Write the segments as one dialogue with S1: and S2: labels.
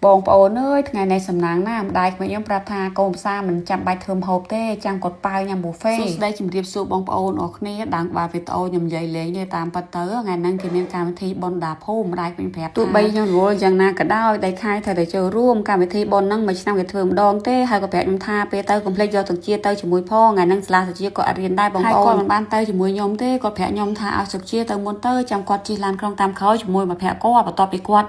S1: បងប្អូនអើយថ្ងៃនេះសំណាងណាម្ដាយខ្ញុំប្រាប់ថាកូនផ្សារមិនចាំបាច់ធ្វើម្ហូបទេចាំគាត់ប៉ាវញ៉ាំប៊ូហ្វេសួស្ដីជំរាបសួរបងប្អូនអរគ្នាដើមបាទវីដេអូខ្ញុំនិយាយលេងទេតាមពិតទៅថ្ងៃហ្នឹងគេមានកម្មវិធីបុណ្យដាភូមិម្ដាយខ្ញុំប្រាប់ទោះបីខ្ញុំរវល់យ៉ាងណាក៏ដោយដៃខែត្រូវតែចូលរួមកម្មវិធីបុណ្យហ្នឹងមួយឆ្នាំគេធ្វើម្ដងទេហើយក៏ប្រាប់ខ្ញុំថាពេលទៅកុំភ្លេចយកទឹកជាទៅជាមួយផងថ្ងៃហ្នឹងសាលាសុជាក៏អត់រៀនដែរបងប្អូនគាត់មិនបានទៅជាមួយខ្ញុំទេគាត់ប្រាប់ខ្ញុំថាឲ្យសុជាទៅមុនទៅចាំគាត់ជិះឡានក្រុងតាមក្រោយជាមួយមកភ័ក្រគាត់បន្ទាប់ពីគាត់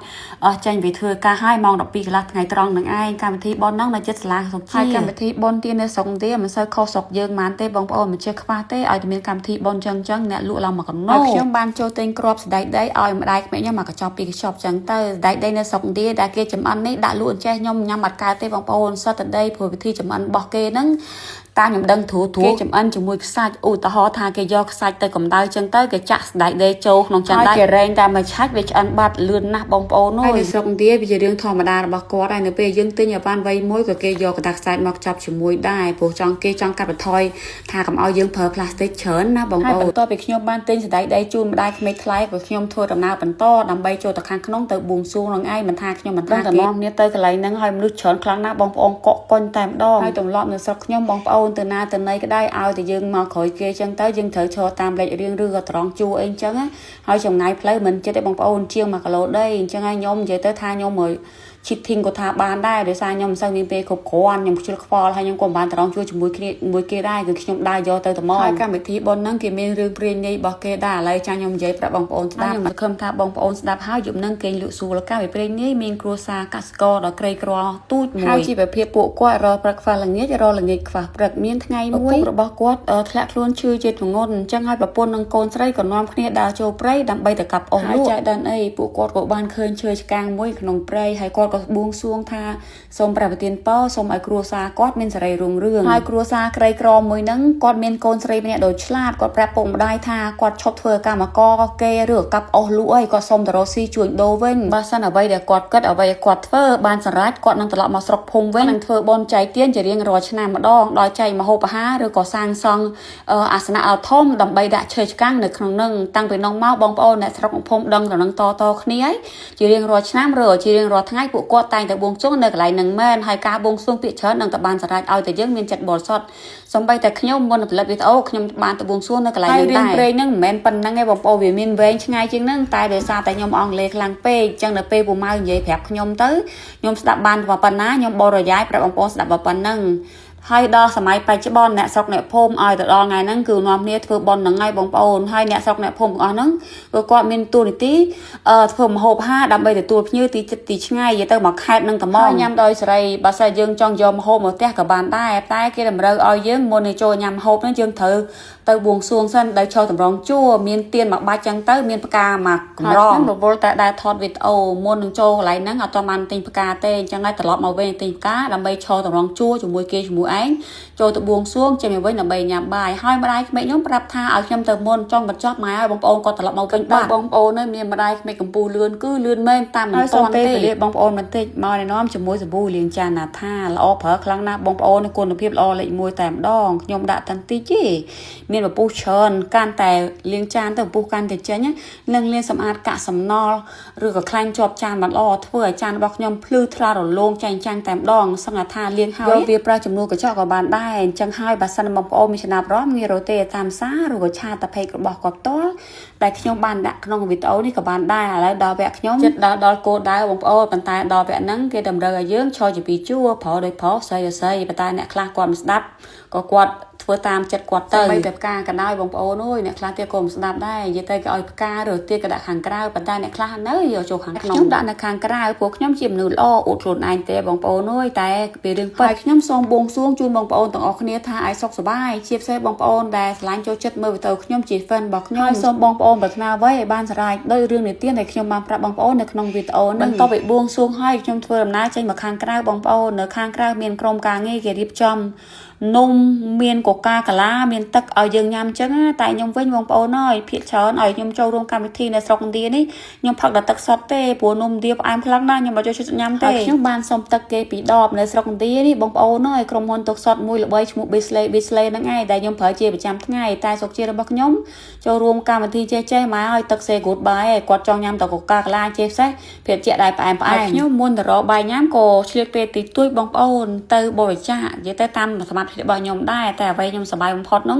S1: ចេញពីធ្វើការហើយម៉ោង12កន្លះថ្ងៃត្រង់នឹងឯងកម្មវិធីបុណ្យហ្នឹងនៅចិត្តសាលាសុជាហើយកម្មវិធីបុណ្យទៀតនៅស្រុកឥណ្ឌាមិនសូវខុសស្រុកយើងហ្មងទេបងប្អូនមិនចេះខ្វះទេឲ្យតែមានកម្មវិធីបុណ្យចឹងអ្នកលក់ឡើងមកកណោខ្ញុំបានចូលទិញគ្រាប់សណ្ដែកដីឲ្យម្ដាយក្មេងខ្ញុំមកកញ្ចប់ពីកញ្ចប់ចឹងទៅសណ្ដែកដីនៅស្រុកឥណ្ឌាដែលគេចំអិននេះដាក់លក់អញ្ចេះខ្ញុំញ៉ាំអត់កើតទេបងប្អូនសត្វដីព្រោះវិធីចំអិនរបស់គេហ្នឹងតាមខ្ញុំដឹងគេចំអិនជាមួយខ្សាច់ឧទាហរណ៍ថាគេយកខ្សាច់ទៅកម្ដៅចឹងទៅគេចាក់សណ្ដែកដីចូលក្នុងចានដែរគេរែងតាមមួយឆាច់វាឆ្អិនបាត់លឿនណាស់បងប្អូនហើយនៅស្រុកឥណ្ឌាវាជារឿងធម្មតារបស់គាត់ហើយនៅពេលយើងទិញឲ្យបានវ័យមួយក៏គេយកកតាខ្សាច់មកចាប់ជាមួយដែរព្រោះគេចង់កាត់បន្ថយថាកុំឲ្យយើងប្រើផ្លាស្ទិកច្រើនណាបងប្អូនបន្ទាប់ពីខ្ញុំបានទិញសណ្ដែកដីជូនម្ដាយក្មេកថ្លៃក៏ខ្ញុំធ្វើដំណើរបន្តដើម្បីចូលទៅខាងក្នុងទៅបួងសួងនឹងឯងមិនថាខ្ញុំមិនថាគេគ្នាទៅកន្លែងហ្នឹងហើយមនុស្សច្រើនខ្លាំងណាស់បងប្អូនកក់កុញតែម្ដងហើយទម្លាប់នៅស្រុកខ្ញុំបងប្អូនទៅណាទៅណីក្ដីឲ្យតែយើងមកក្រោយគេចឹងទៅយើងត្រូវឈរតាមលេខរៀងឬក៏ត្រង់ជួរអីចឹងហើយចម្ងាយផ្លូវមិនចិត្តទេបងប្អូនជាង1គីឡូដីអញ្ចឹងហើយខ្ញុំនិយាយទៅថាខ្ញុំមើលឈិតធីងក៏ថាបានដែរដោយសារខ្ញុំមិនសូវមានពេលគ្រប់គ្រាន់ខ្ញុំខ្ជិលខ្វល់ហើយខ្ញុំក៏មិនបានត្រង់ជួយជាមួយគ្នាមួយគេដែរគឺខ្ញុំដើរយកទៅតែមកហើយកម្មវិធីបុណ្យហ្នឹងគេមានរឿងព្រាយនៃរបស់គេដែរឥឡូវចាខ្ញុំនិយាយប្រាប់បងប្អូនស្ដាប់ខ្ញុំសង្ឃឹមថាបងប្អូនស្ដាប់ហើយយប់ហ្នឹងគេលក់សួរកាវិព្រាយនេះមានគ្រួសារកសិករដ៏ក្រីក្រទូចមួយហើយជីវភាពពួកគាត់រកព្រឹកខ្វះល្ងាចខ្វះព្រឹកមានថ្ងៃមួយរបស់គាត់ធ្លាក់ខ្លួនឈឺជាធ្ងន់អញ្ចឹងហើយប្រពន្ធនិងកូនស្រីក៏នាំគ្នាដើរចូលព្រៃដើម្បីទៅកាប់អុសលក់ហើយចែកដានអីពួកគាត់ក៏បានឃើញឈើឆ្កាងមួយក្នុងព្រៃហើយគាត់ក៏បួងសួងថាសូមព្រះប្រទានពរសូមឲ្យគ្រួសារគាត់មានសេរីរុងរឿងហើយគ្រួសារក្រីក្រមួយហ្នឹងគាត់មានកូនស្រីម្នាក់ដ៏ឆ្លាតគាត់ប្រាប់ពុកម្ដាយថាគាត់ឈប់ធ្វើកម្មករគេឬកាប់អុសលក់អីគាត់សូមទៅរកស៊ីជួញដូរវិញបើសិនអ្វីដែលគាត់គិតអ្វីដែលគាត់ធ្វើបានសម្រេចគាត់នឹងត្រឡប់មកស្រុកភូមិវិញនឹងធ្វើបុណ្យចែកទានជារៀងរាល់ឆ្នាំម្ដងដោយចែកម្ហូបអាហារឬក៏សាងសង់អាសនៈធំដើម្បីដាក់ឈើឆ្កាំងនៅក្នុងនឹងតាំងពីនោះមកបងប្អូនអ្នកស្រុកភូមិដឹងទៅនឹងតគ្នាហើយជារៀងរាល់ឆ្នាំឬជារៀងរាល់ថ្ងៃពួកគាត់តែងតែបួងសួងនៅកន្លែងនឹងមែនហើយការបួងសួងពាក្យច្រើននឹងតែបានសម្រេចឲ្យតែយើងមានចិត្តបរិសុទ្ធសំបីតែខ្ញុំមុនផលិតវីដេអូខ្ញុំបានទៅបួងសួងនៅកន្លែងនឹងដែរព្រេងហ្នឹងមិនមែនប៉ុណ្្នឹងទេបងប្អូនវាមានវែងឆ្ងាយជាងហ្នឹងតែដោយសារតែខ្ញុំអង់គ្លេសខ្លាំងពេកអញ្ចឹងនៅពេលពូម៉ៅនិយាយប្រាប់ខ្ញុំទៅខ្ញុំស្ដាប់បានប៉ុណ្ណាខ្ញុំបរិយាយប្រាប់បងប្អូនស្ដាប់ប៉ុណ្្នឹងហើយដល់សម័យបច្ចុប្បន្នអ្នកស្រុកអ្នកភូមិឲ្យទៅដល់ថ្ងៃហ្នឹងគឺនាំគ្នាធ្វើបុណ្យហ្នឹងហើយបងប្អូនហើយអ្នកស្រុកអ្នកភូមិទាំងអស់ហ្នឹងគឺគាត់មានទូនីតិធ្វើម្ហូបអាហារដើម្បីទទួលភ្ញៀវទីចិត្តទីឆ្ងាយទៅមកខេត្តនឹងត្មងញ៉ាំដោយសេរីបើសិនយើងចង់យកម្ហូបមកផ្ទះក៏បានដែរតែគេតម្រូវឲ្យយើងមុននឹងចូលញ៉ាំម្ហូបហ្នឹងយើងត្រូវទៅបួងសួងសិនដោយឈរតម្រង់ជួរមានទៀនមួយបាច់ចឹងទៅមានផ្កាមួយកម្រងខ្ញុំរវល់តែដែរថតវីដេអូមុននឹងចូលកន្លែងហ្នឹងអត់ទាន់បានទិញផ្កាទេអញ្ចឹងហើយត្រឡប់មកវិញទិញផ្កាដើម្បីឈរតម្រង់ជួរជាមួយគេជាមួយឯងចូលទៅបួងសួងចេញមកវិញដើម្បីញ៉ាំបាយហើយម្ដាយក្មេកខ្ញុំប្រាប់ថាឲ្យខ្ញុំទៅមុនចង់បញ្ចប់ម៉ែឲ្យបងប្អូនគាត់ត្រឡប់មកវិញបាទបងប្អូននៅមានម្ដាយក្មេកកំពូលលឿនគឺលឿនមែនតាមមិនទាន់ទេលាបងប្អូនបន្តិចមកណែនាំជាមួយសាប៊ូលាងចានណាថាល្អប្រើខ្លាំងណាស់បងប្អូនគុណភាពល្អលេខ1តែម្ដងខ្ញុំដាក់តាំងតិចទេមានពពុះច្រើនកាន់តែលាងចានទៅពពុះកាន់តែចេញនឹងលាងសម្អាតកាកសំណល់ឬក៏ខ្លាញ់ជាប់ចានមិនល្អធ្វើឲ្យចានរបស់ខ្ញុំភ្លឺថ្លារលោងចាញ់តែម្ដងសង្ឃថាលាងហើយយកវាប្រើជំនួសកញ្ចក់ក៏បានដែរអញ្ចឹងហើយបើសិនបងប្អូនមានចំណាប់អារម្មណ៍ងាយរកទេតាមសារឬក៏ឆាតពេករបស់គាត់ផ្ទាល់ដែលខ្ញុំបានដាក់ក្នុងវីដេអូនេះក៏បានដែរឥឡូវដល់វគ្គខ្ញុំចិត្តដល់គោលដៅបងប្អូនប៉ុន្តែដល់វគ្គហ្នឹងគេតម្រូវឲ្យយើងឈរជាពីជួរប្រដោយប្រស្រីប៉ុន្តែអ្នកខ្លះគាត់មិនស្ដាប់ក៏គាត់ធ្វើតាមចិត្តគាត់ទៅបីតែផ្កាក៏ដោយបងប្អូនអើយអ្នកខ្លះទៀតក៏មិនស្ដាប់ដែរនិយាយទៅក៏ឲ្យផ្កាឬទៀតក៏ដាក់ខាងក្រៅប៉ុន្តែអ្នកខ្លះនៅយកចូលខាងក្នុងខ្ញុំដាក់នៅខាងក្រៅពួកខ្ញុំជាមនុស្សល្អអួតខ្លួនឯងទេបងប្អូនអើយតែពីរឿងប៉ែខ្ញុំសូមបួងសួងជូនបងប្អូនទាំងអស់គ្នាថាឲ្យសុខសប្បាយជាពិសេសបងប្អូនដែលឆ្លាញ់ចូលចិត្តមើលវីដេអូខ្ញុំជា fan របស់ខ្ញុំហើយសូមបងប្អូនប្រាថ្នាអ្វីឲ្យបានសម្រេចដោយរឿងនិទានដែលខ្ញុំបានប្រាប់បងប្អូននៅក្នុងវីដេអូនេះបន្ទាប់ពីបួងសួងហើយខ្ញុំធ្វើដំណើរចេញមកខាងក្រៅបងប្អូននៅខាងក្រៅមានក្រុមការងារគេរៀបចំ นมเมียนกกากะลาเมียนตักเอายังยำจังแต่ยมเว้นวงปอน้อยเพียช้อนเอายมโจรวมการวิธีในสองเดียนี่ยมผักดัดตักซอตเต้ปัวนมเดียบอันพลังน่ายมมาจะชุดยำเต้ยมบานสมตักเกปีดอบในสองเดียนี่บงปอน้อยกรมมนตกซอตมวยหรือใบชมุบิสเลนั่งไงแต่ยมเผยเจียประจำทั้งไงแต่สกเจียระบักยมโจรวมการวิธีเจ๊มาเอาตักเซกูดใบกอดจองยำตกกากะลาเจ๊ใส่เพียเจ๊ได้ไปยมมนแต่รอใบยำโกเชียเปติตุ้ยบงปอนเตอบ่อยจ้าเยเตตามสมัครบอยยมได้แต่ไว้ยมสบายมันพอดน้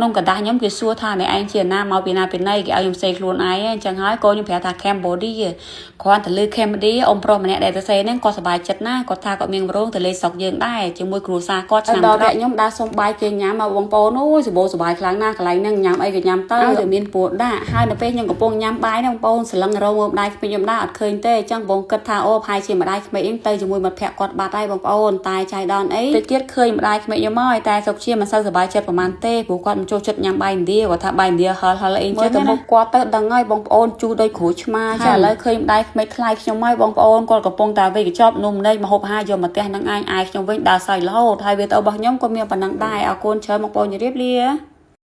S1: องกระดายยมคือซัวท่าในไอเชียน้าเมาปีนาเป็นในกี่เอายมเซคลูนไอจังหายก็ยมแผลทาแคมบอดี้ควันแต่ลือแคมบอดี้อมโปรมันเนี่ยได้แต่เซนั่นก็สบายจัดหน้าก็ทาก็เมียงร้องแต่เลยสอกยืนได้จึงมวยครูซาก็ชนะดอกแกยมดาสมบายเกียงยามมาวงโปโน้สบายครั้งหน้ากลายนั่งยามไอกับยามเต้าเดี๋ยวมีนปวดได้ให้ในเป็นยังกับปงยามบายนั่งโปงสลังเราได้เป็นยมได้อัดเคยเต้จังบงกระทาโอพายเชียมาได้ไม่เอ็งเตยจึงมวยมาแผลกอดบาดได้บงโปนตายใจดอนเอ้ตะเกียดเคยมาได้ไม่ยมอ้อยแต่สกเชียมันเศร้าสบายเจ็บประมาณเต้ผู้ก่อนโจชุดยามใบเดียวว่าถ้าใบเดียวเขาเองเจ้าตัวกวาดเตดังง่ายบงโอนจูโดยขูชมาใช่เลยเคยได้ไม่คลายยมไม่บงโอนก่อนกับปงตาไปกับชอบนุ่มได้มาหกห้ายมมาเตะนังไอายยมเว้นดาใส่เล่าไทยเวทเอาบางยมก็มีปนังได้เอาโกนเชิญบงโอนอย่าเรียบเรีย